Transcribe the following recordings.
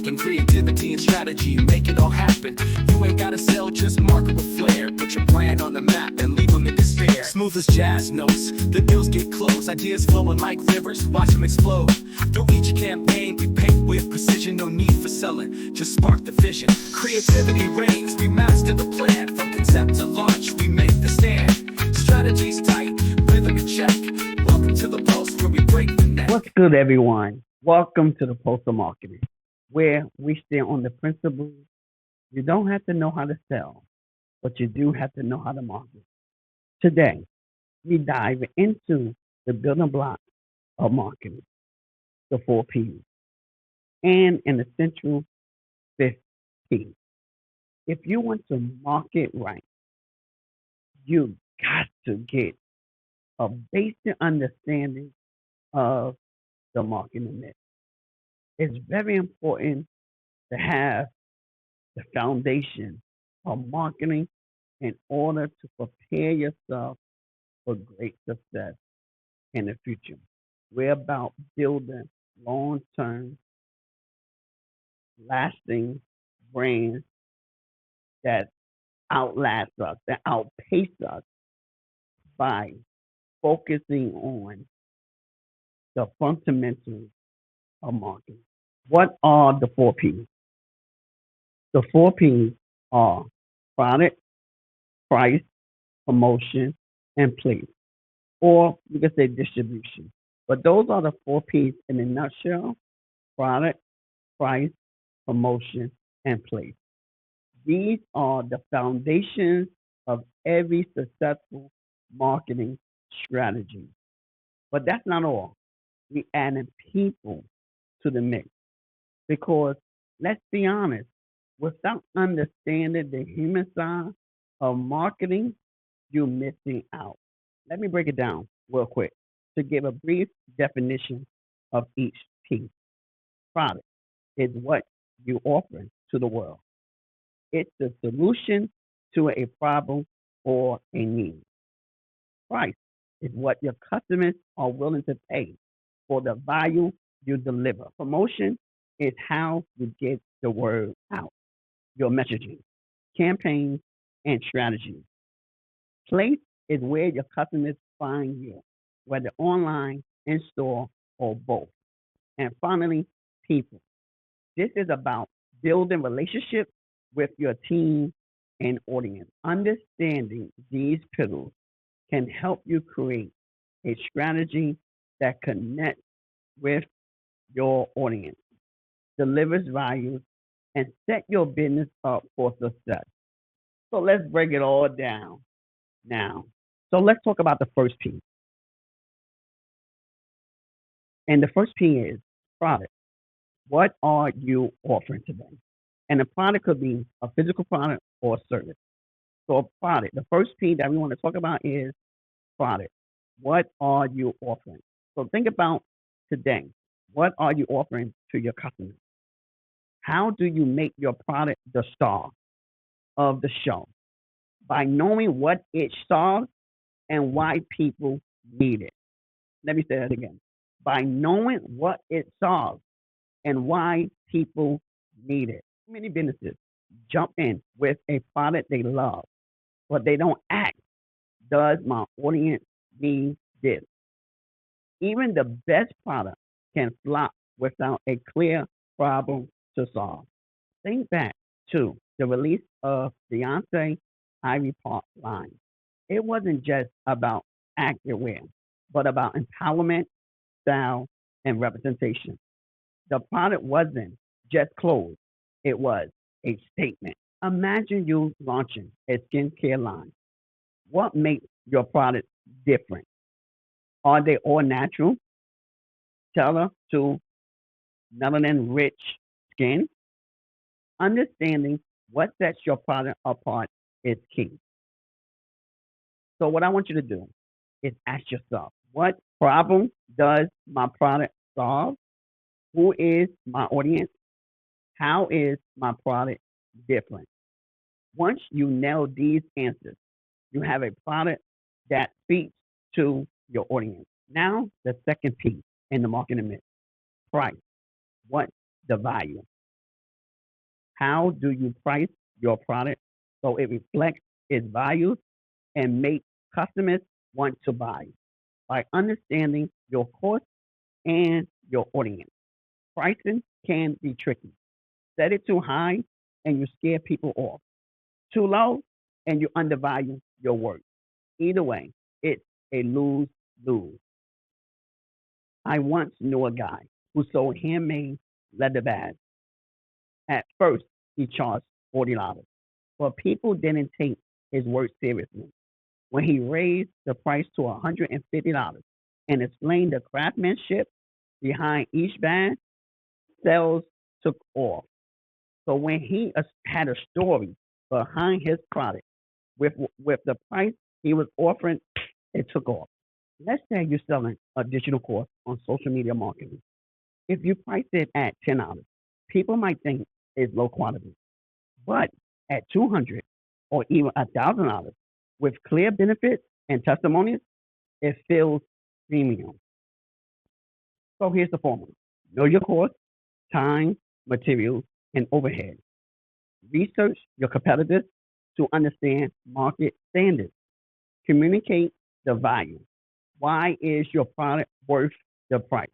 poppin'. Creativity and strategy make it all happen. You ain't gotta sell, just market with flair. Put your plan on the map and leave them in despair. Smooth as jazz notes, the deals get close. Ideas flowing like rivers, watch them explode. Through each campaign we paint with precision. No need for selling, just spark the vision. Creativity reigns, we master the plan. From concept to launch, we make the stand. Strategies tight, rhythm in check. Welcome to the post where we break the neck. What's good, everyone? Welcome to the Post of Marketing, where we stand on the principle you don't have to know how to sell, but you do have to know how to market. Today, we dive into the building blocks of marketing, the 4Ps, and an essential fifth P. If you want to market right, you got to get a basic understanding of the marketing mix. It's very important to have the foundation of marketing in order to prepare yourself for great success in the future. We're about building long term, lasting brands that outlast us, that outpace us by focusing on the fundamentals of marketing. What are the 4Ps? The 4Ps are product, price, promotion, and place. Or you could say distribution. But those are the 4Ps in a nutshell: product, price, promotion, and place. These are the foundations of every successful marketing strategy. But that's not all. We added people to the mix because let's be honest, without understanding the human side of marketing, you're missing out. Let me break it down real quick to give a brief definition of each piece. Product is what you offer to the world. It's the solution to a problem or a need. Price is what your customers are willing to pay for the value you deliver. Promotion is how you get the word out, your messaging, campaigns, and strategies. Place is where your customers find you, whether online, in store, or both. And finally, people. This is about building relationships with your team and audience. Understanding these pillars can help you create a strategy that connects with your audience, delivers value, and set your business up for success. So let's break it all down now. So let's talk about the first P. And the first P is product. What are you offering today? And the product could be a physical product or a service. So a product, the first P that we want to talk about is product. What are you offering? So think about today. What are you offering to your customers? How do you make your product the star of the show? By knowing what it solves and why people need it. Let me say that again. By knowing what it solves and why people need it. Many businesses jump in with a product they love, but they don't ask, does my audience need this? Even the best product can flop without a clear problem to solve. Think back to the release of Beyonce Ivy Park line. It wasn't just about activewear, but about empowerment, style, and representation. The product wasn't just clothes, it was a statement. Imagine you launching a skincare line. What makes your product different? Are they all natural, tailored to melanin rich skin? Understanding what sets your product apart is key. So, what I want you to do is ask yourself, what problem does my product solve? Who is my audience? How is my product different? Once you nail these answers, you have a product that speaks to your audience. Now, the second P in the marketing mix, price. What's the value? How do you price your product so it reflects its values and make customers want to buy? By understanding your cost and your audience. Pricing can be tricky. Set it too high and you scare people off. Too low and you undervalue your work. Either way, it's a lose lose. I once knew a guy who sold handmade leather bags. At first, he charged $40, but people didn't take his work seriously. When he raised the price to $150 and explained the craftsmanship behind each bag, sales took off. So when he had a story behind his product with the price he was offering, it took off. Let's say you're selling a digital course on social media marketing. If you price it at $10, people might think it's low quality. But at 200 or even $1,000 with clear benefits and testimonies, it feels premium. So here's the formula. Know your cost, time, materials, and overhead. Research your competitors to understand market standards. Communicate the value. Why is your product worth the price?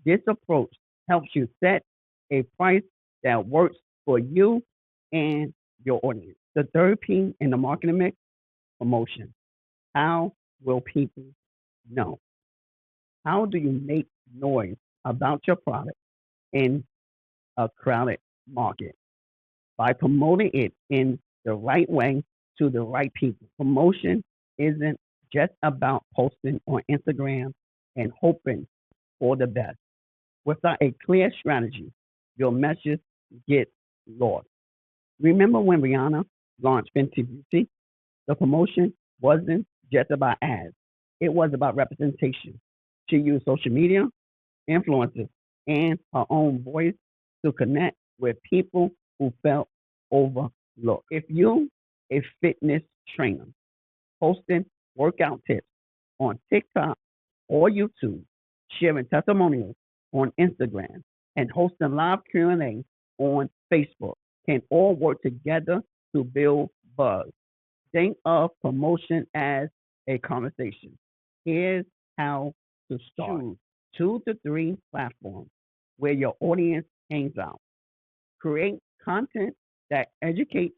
This approach helps you set a price that works for you and your audience. The third P in the marketing mix, promotion. How will people know? How do you make noise about your product in a crowded market? By promoting it in the right way to the right people. Promotion isn't just about posting on Instagram and hoping for the best. Without a clear strategy, your message gets lost. Remember when Rihanna launched Fenty Beauty? The promotion wasn't just about ads, it was about representation. She used social media, influencers, and her own voice to connect with people who felt overlooked. If you a fitness trainer posting workout tips on TikTok or YouTube, sharing testimonials on Instagram, and hosting live Q&A on Facebook can all work together to build buzz. Think of promotion as a conversation. Here's how to start. Choose 2 to 3 platforms where your audience hangs out. Create content that educates,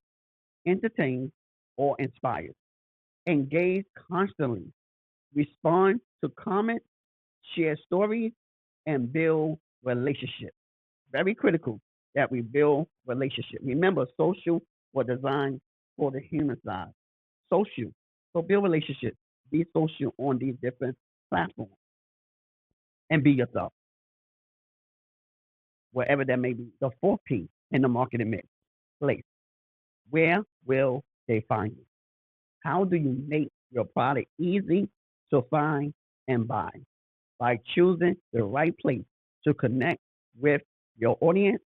entertains, or inspires. Engage constantly. Respond to comments, share stories, and build relationships. Very critical that we build relationships. Remember, social was designed for the human side. Social. So build relationships. Be social on these different platforms and be yourself, wherever that may be. The fourth P in the marketing mix, place. Where will they find you? How do you make your product easy to find and buy? By choosing the right place to connect with your audience.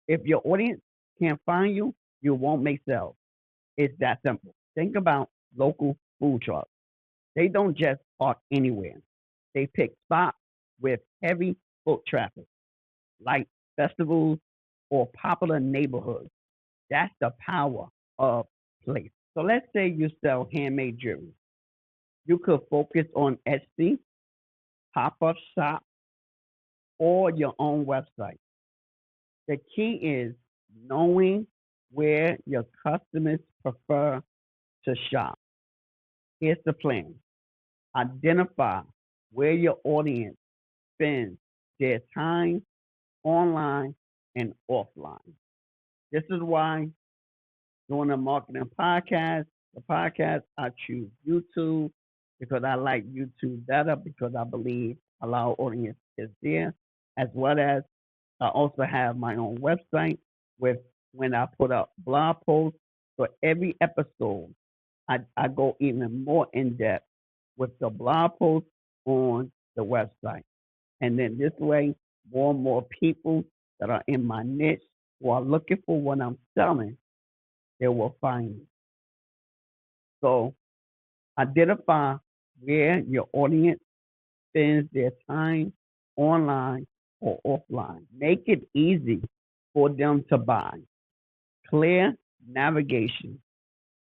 If your audience can't find you, you won't make sales. It's that simple. Think about local food trucks. They don't just park anywhere. They pick spots with heavy foot traffic, like festivals or popular neighborhoods. That's the power of place. So let's say you sell handmade jewelry. You could focus on Etsy, pop-up shop, or your own website. The key is knowing where your customers prefer to shop. Here's the plan. Identify where your audience spends their time online and offline. This is why doing a marketing podcast, the podcast, I choose YouTube because I like YouTube better because I believe a lot of audience is there, as well as I also have my own website with when I put up blog posts for every episode. I go even more in depth with the blog posts on the website. And then this way, more and more people that are in my niche who are looking for what I'm selling, they will find me. So identify where your audience spends their time online or offline. Make it easy for them to buy. Clear navigation,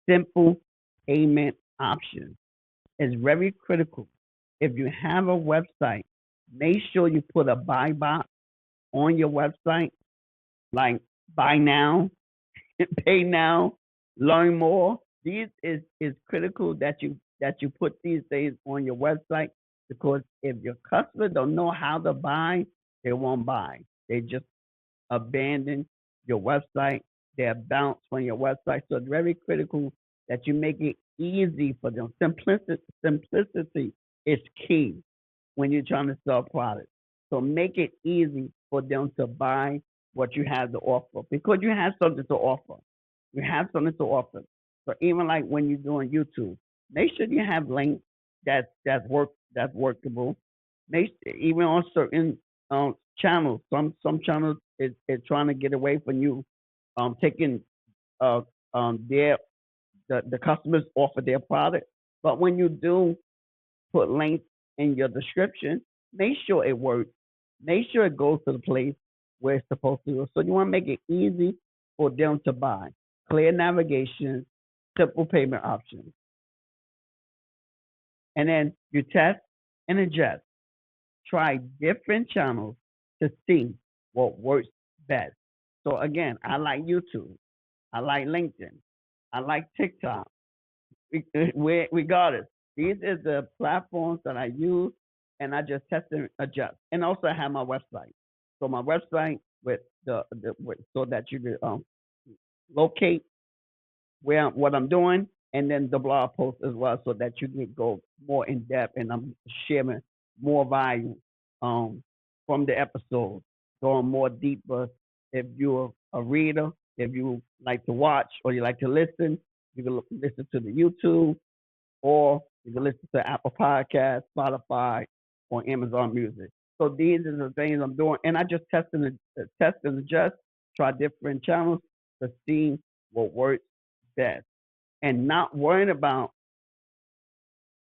simple payment options is very critical. If you have a website, make sure you put a buy box on your website, like buy now, pay now, learn more. These is critical that you put these things on your website because if your customer don't know how to buy, they won't buy. They just abandon your website. They're bounced from your website. So it's very critical that you make it easy for them. Simplicity is key when you're trying to sell products. So make it easy for them to buy what you have to offer because you have something to offer. You have something to offer. So even like when you're doing YouTube, make sure you have links that's workable. Even on certain channels, some channels is trying to get away from you taking uh their the customers off of their product. But when you do put links in your description, make sure it works. Make sure it goes to the place where it's supposed to go. So you want to make it easy for them to buy. Clear navigation, simple payment options. And then you test and adjust. Try different channels to see what works best. So again, I like YouTube. I like LinkedIn. I like TikTok. Regardless, these is the platforms that I use, and I just test and adjust. And also, I have my website. So my website with so that you can locate where what I'm doing, and then the blog post as well, so that you can go more in depth, and I'm sharing more value um, from the episode, going more deeper. If you're a reader, if you like to watch or you like to listen, you can listen to the YouTube, or you can listen to Apple Podcasts, Spotify, or Amazon Music. So these are the things I'm doing, and I just test and adjust, try different channels to see what works best, and not worrying about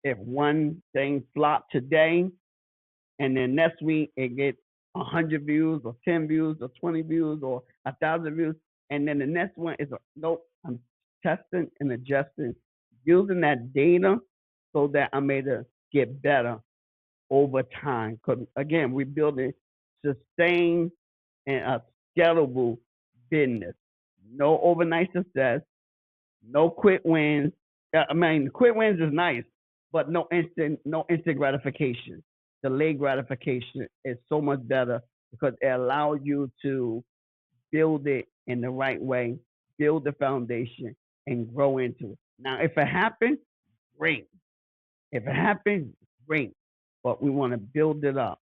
if one thing flopped today and then next week it gets 100 views or 10 views or 20 views or 1,000 views, and then the next one is nope. I'm testing and adjusting, using that data so that I'm able to get better over time. Because again, we're building sustained and a scalable business. No overnight success, no quick wins. I mean, quick wins is nice, but no instant gratification. Delayed gratification is so much better because it allows you to build it in the right way, build the foundation, and grow into it. Now, if it happens, great. If it happens, great. But we want to build it up,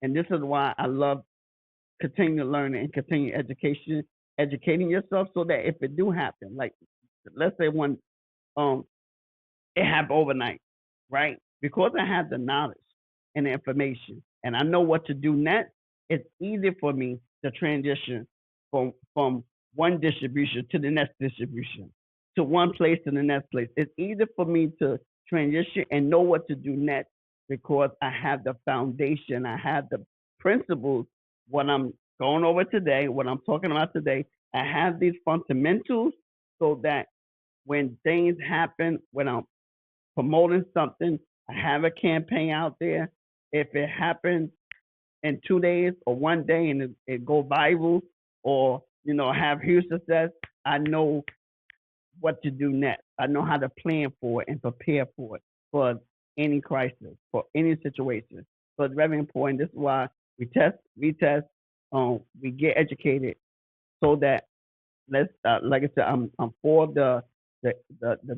and this is why I love continue learning and continue educating yourself, so that if it do happen, like let's say one um it happened overnight, right? Because I have the knowledge and the information and I know what to do next, it's easy for me to transition from one distribution to the next distribution, to one place to the next place. It's easy for me to transition and know what to do next because I have the foundation, I have the principles, what I'm going over today, what I'm talking about today. I have these fundamentals so that when things happen, when I'm promoting something, I have a campaign out there. If it happens in 2 days or one day and it go viral, or have huge success, I know what to do next. I know how to plan for it and prepare for it, for any crisis, for any situation. So it's very important. This is why we test, retest, we get educated, so that like I said, I'm for the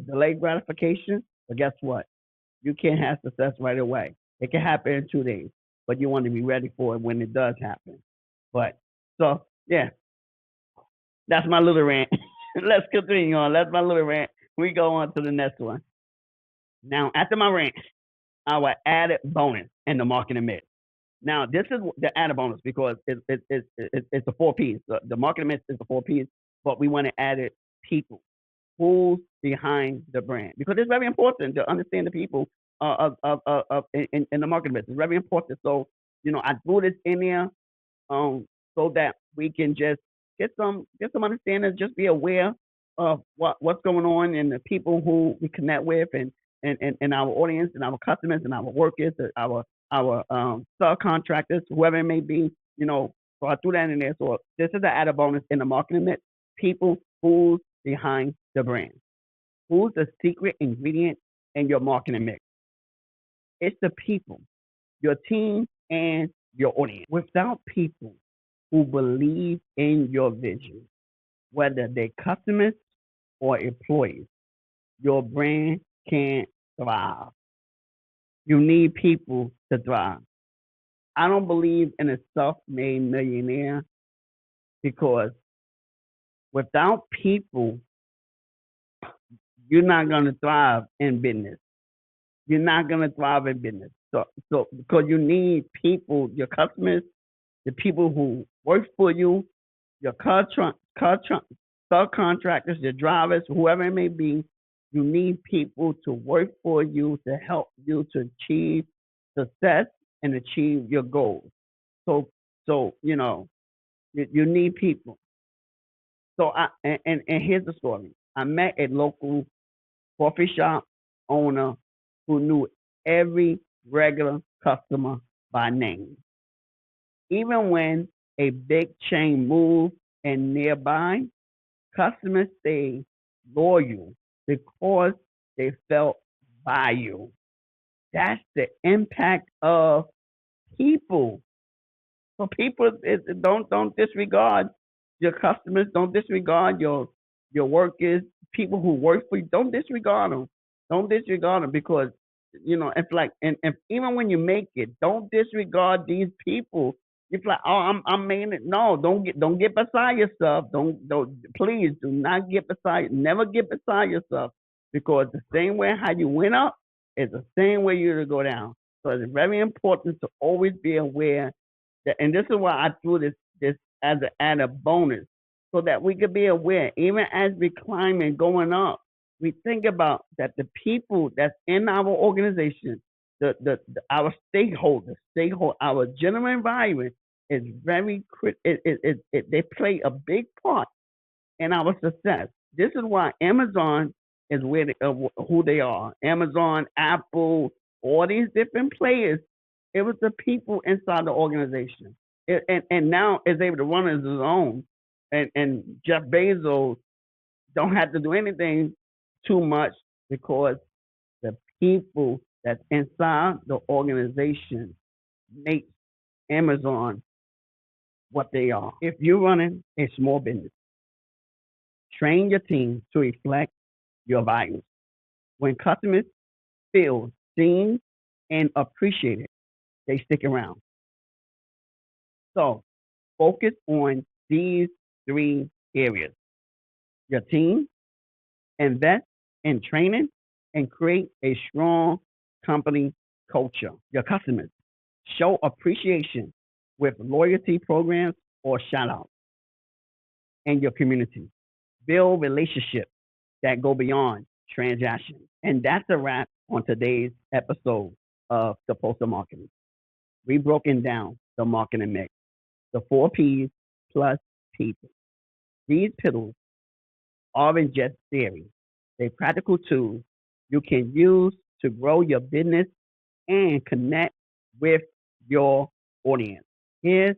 delayed gratification, but guess what? You can't have success right away. It can happen in 2 days, but you want to be ready for it when it does happen. But so yeah, that's my little rant. Let's continue on. That's my little rant. We go on to the next one. Now, after my rant, our added bonus in the marketing mix. Now, this is the added bonus because it's a four P's. The marketing mix is the four P's, but we want to add it people. Who's behind the brand? Because it's very important to understand the people in the marketing mix. It's very important. So, I threw this in there so that we can just get some understanding, just be aware of what's going on and the people who we connect with and our audience and our customers and our workers, our subcontractors, whoever it may be, so I threw that in there. So this is an added bonus in the marketing mix. People, who's behind the brand? Who's the secret ingredient in your marketing mix? It's the people, your team, and your audience. Without people who believe in your vision, whether they're customers or employees, your brand can't thrive. You need people to thrive. I don't believe in a self-made millionaire because without people, you're not going to thrive in business. You're not going to thrive in business. So because you need people, your customers, the people who work for you, your subcontractors, your drivers, whoever it may be, you need people to work for you to help you to achieve success and achieve your goals. So, you need people. So and here's the story. I met a local coffee shop owner who knew every regular customer by name. Even when a big chain moved and nearby, customers stay loyal because they felt value. That's the impact of people. So people don't disregard your customers, don't disregard your workers, people who work for you. Don't disregard them. Don't disregard them because it's like and even when you make it, don't disregard these people. It's like, oh, I'm making it. No, don't get beside yourself. Don't please do not get beside. Never get beside yourself because the same way how you went up is the same way you're to go down. So it's very important to always be aware and this is why I threw this as an added bonus, so that we could be aware, even as we climb and going up, we think about that the people that's in our organization, our stakeholders, our general environment is very they play a big part in our success. This is why Amazon is who they are. Amazon, Apple, all these different players. It was the people inside the organization, and now is able to run as his own. And Jeff Bezos don't have to do anything too much because the people that's inside the organization make Amazon what they are. If you're running a small business, train your team to reflect your values. When customers feel seen and appreciated, they stick around. So focus on these three areas. Your team, invest in training, and create a strong company culture. Your customers, show appreciation with loyalty programs or shout outs. And your community, build relationships that go beyond transactions. And that's a wrap on today's episode of the Postal Marketing. We've broken down the marketing mix, the four P's plus people. These pillars aren't just theory, they're practical tools you can use to grow your business and connect with your audience. Here's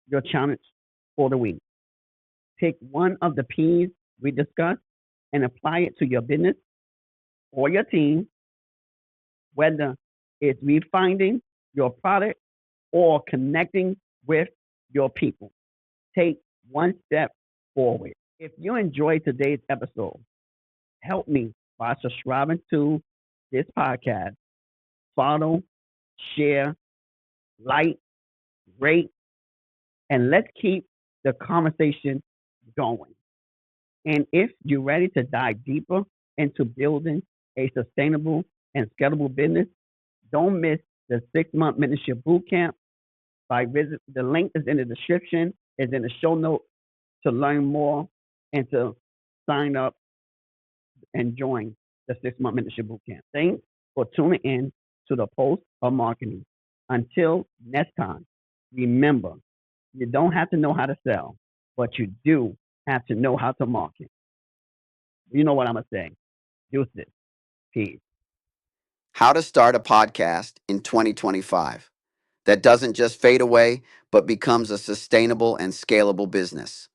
your challenge for the week. Pick one of the P's we discussed and apply it to your business or your team, whether it's refining your product or connecting with your people. Take one step forward. If you enjoyed today's episode, help me by subscribing to this podcast. Follow, share, like, rate, and let's keep the conversation going. And if you're ready to dive deeper into building a sustainable and scalable business, don't miss the 6-month mentorship bootcamp. The link is in the description, is in the show notes to learn more and to sign up and join the 6-month mentorship bootcamp. Thanks for tuning in to the Post of Marketing. Until next time, remember, You don't have to know how to sell, but you do have to know how to market. You know what I'm going to say. Use this. Peace. How to start a podcast in 2025 that doesn't just fade away, but becomes a sustainable and scalable business.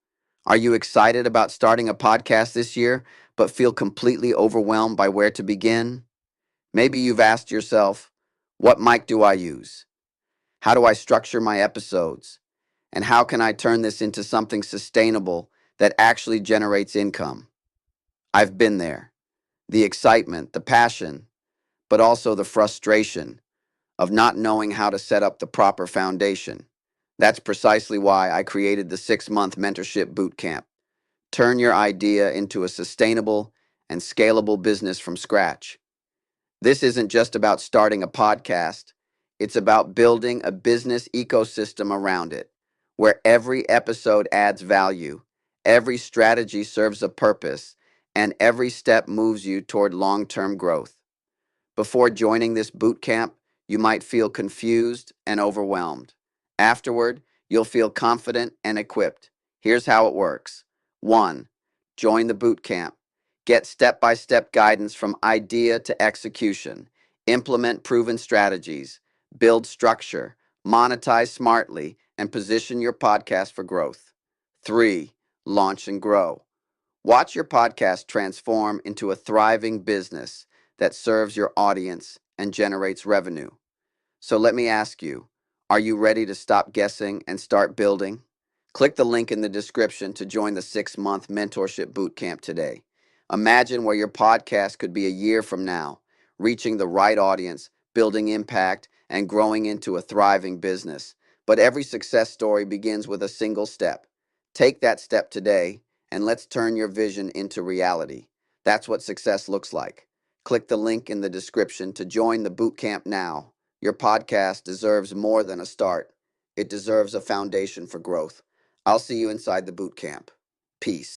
Are you excited about starting a podcast this year, but feel completely overwhelmed by where to begin? Maybe you've asked yourself, what mic do I use? How do I structure my episodes? And how can I turn this into something sustainable that actually generates income? I've been there. The excitement, the passion, but also the frustration of not knowing how to set up the proper foundation. That's precisely why I created the 6-month mentorship boot camp. Turn your idea into a sustainable and scalable business from scratch. This isn't just about starting a podcast, it's about building a business ecosystem around it, where every episode adds value, every strategy serves a purpose, and every step moves you toward long term growth. Before joining this boot camp, you might feel confused and overwhelmed. Afterward, you'll feel confident and equipped. Here's how it works. 1. Join the boot camp. Get step by step guidance from idea to execution. Implement proven strategies. Build structure. Monetize smartly and position your podcast for growth. 3. Launch and grow. Watch your podcast transform into a thriving business that serves your audience and generates revenue. So let me ask you, are you ready to stop guessing and start building? Click the link in the description to join the 6-month mentorship bootcamp today. Imagine where your podcast could be a year from now, reaching the right audience, building impact, and growing into a thriving business. But every success story begins with a single step. Take that step today, and let's turn your vision into reality. That's what success looks like. Click the link in the description to join the bootcamp now. Your podcast deserves more than a start. It deserves a foundation for growth. I'll see you inside the boot camp. Peace.